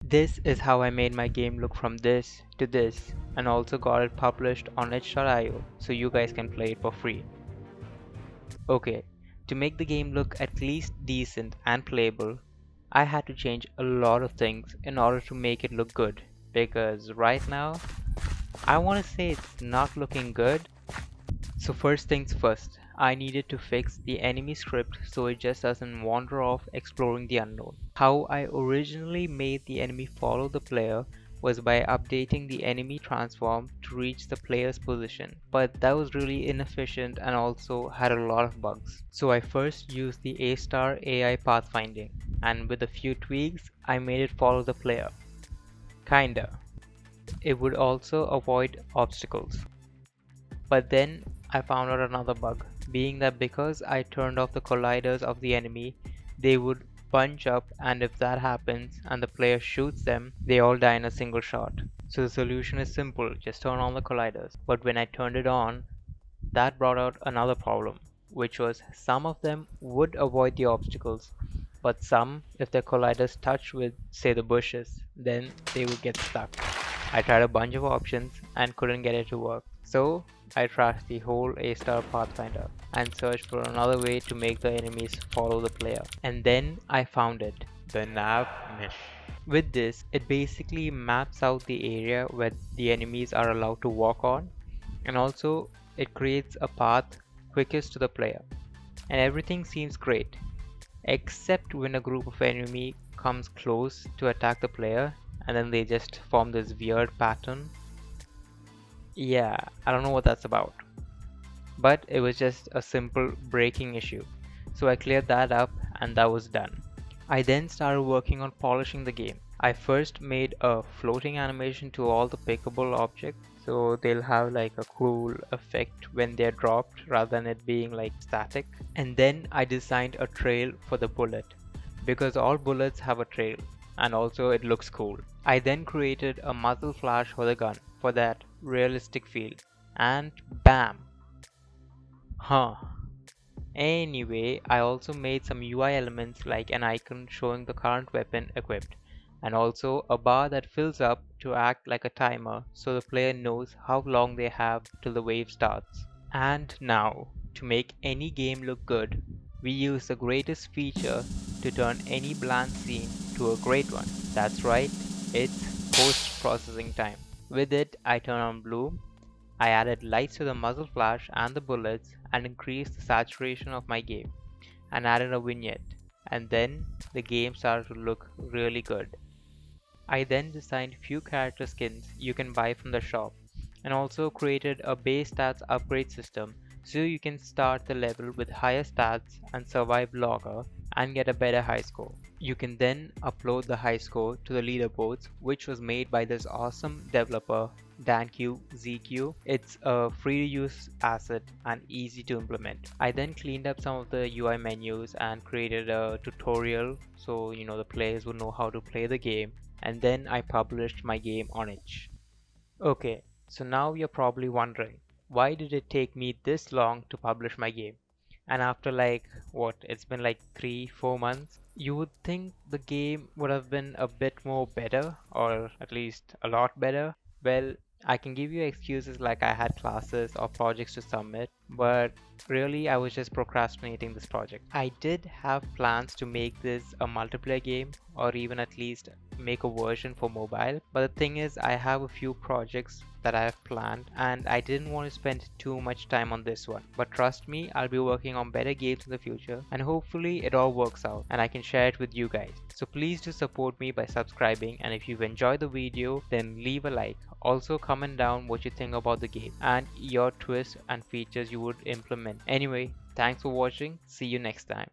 This is how I made my game look from this to this, and also got it published on itch.io so you guys can play it for free. Okay, to make the game look at least decent and playable, I had to change a lot of things in order to make it look good, because right now I want to say it's not looking good. So first things first, I needed to fix the enemy script so it just doesn't wander off exploring the unknown. How I originally made the enemy follow the player was by updating the enemy transform to reach the player's position, but that was really inefficient and also had a lot of bugs. So I first used the A-star AI pathfinding, and with a few tweaks I made it follow the player. Kinda. It would also avoid obstacles. But then I found out another bug, being that because I turned off the colliders of the enemy, they would bunch up, and if that happens and the player shoots them, they all die in a single shot. So the solution is simple, just turn on the colliders. But when I turned it on, that brought out another problem, which was some of them would avoid the obstacles, but some, if their colliders touched with, say, the bushes, then they would get stuck. I tried a bunch of options and couldn't get it to work. So I trashed the whole A-star Pathfinder and searched for another way to make the enemies follow the player. And then I found it, the Navmesh. With this, it basically maps out the area where the enemies are allowed to walk on, and also it creates a path quickest to the player. And everything seems great, except when a group of enemy comes close to attack the player and then they just form this weird pattern. Yeah, I don't know what that's about. But it was just a simple breaking issue. So I cleared that up and that was done. I then started working on polishing the game. I first made a floating animation to all the pickable objects, so they'll have like a cool effect when they're dropped rather than it being like static. And then I designed a trail for the bullet, because all bullets have a trail and also it looks cool. I then created a muzzle flash for the gun for that realistic feel, and bam! Huh. Anyway, I also made some UI elements like an icon showing the current weapon equipped, and also a bar that fills up to act like a timer so the player knows how long they have till the wave starts. And now, to make any game look good, we use the greatest feature to turn any bland scene to a great one. That's right, it's post-processing time. With it, I turn on bloom, I added lights to the muzzle flash and the bullets and increased the saturation of my game, and added a vignette, and then the game started to look really good. I then designed few character skins you can buy from the shop, and also created a base stats upgrade system so you can start the level with higher stats and survive longer and get a better high score. You can then upload the high score to the leaderboards, which was made by this awesome developer ZQ. It's a free to use asset and easy to implement. I then cleaned up some of the UI menus and created a tutorial so the players would know how to play the game, and then I published my game on itch. Okay, so now you're probably wondering, why did it take me this long to publish my game? And after it's been like 3-4 months, you would think the game would have been a bit more better, or at least a lot better. Well, I can give you excuses like I had classes or projects to submit, but really I was just procrastinating this project. I did have plans to make this a multiplayer game, or even at least make a version for mobile, but the thing is I have a few projects that I have planned and I didn't want to spend too much time on this one. But trust me, I'll be working on better games in the future, and hopefully it all works out and I can share it with you guys. So please do support me by subscribing, and if you've enjoyed the video then leave a like. Also comment down what you think about the game and your twists and features you would implement. Anyway, thanks for watching, see you next time.